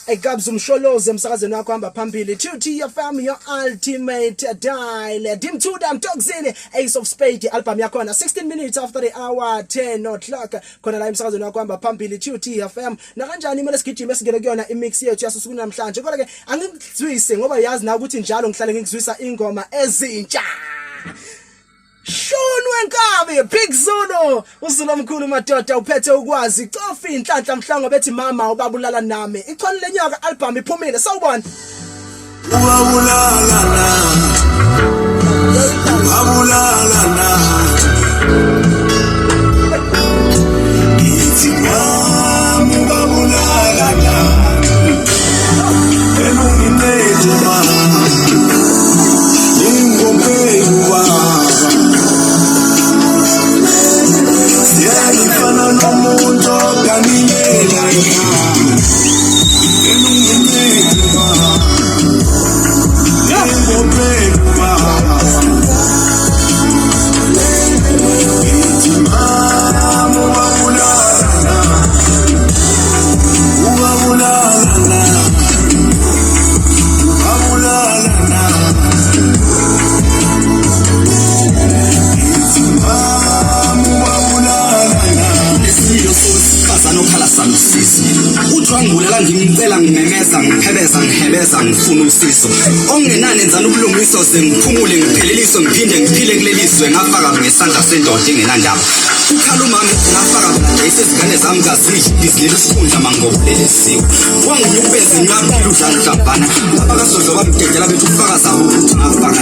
Egabs umsholoze emsakazweni wakho hamba phambili 2T FM your ultimate dial Dimthuda Mtokzini Ace of Spades album yakho na 16 minutes after the hour 10 o'clock khona la emsakazweni wakho hamba phambili 2T FM na kanjani imele sigijime singene kuyona imix yethu yasusuku namhlanje kodwa ke angikuzwise ngoba yazi na ukuthi njalo ngihlale ngikuzwisa ingoma ezintsha Shonu wenkabi Big Zulu uZulu omkhulu madoda uphethe ukwazi cofi inhlanhla mhlanga bethi mama ubabulala nami ichoni lenyaka album iphumile sawubona ubabulala na ithi mama ubabulala na elungile mama ingombe Fana no mundo caminhela eu não me meto eu vou preocupar Uthwangulela ngimcela ngimemeza ngiphebeza ngihebeza ngifuna usizo ongenani enzana ubulungiso sengiphumule ngipheleliswe ngiphinde ngiphile kuleliswe ngafaka ngesandla sendoda engenandaba ukhala umama ngafaka isizikane zami ngazidla izilile isikhundla mangobulelisiwe wangiyubeze ngiyaphila udlala udlabhana abakasodlo bamdedela bethi ufaka zawo ukuthi ngafaka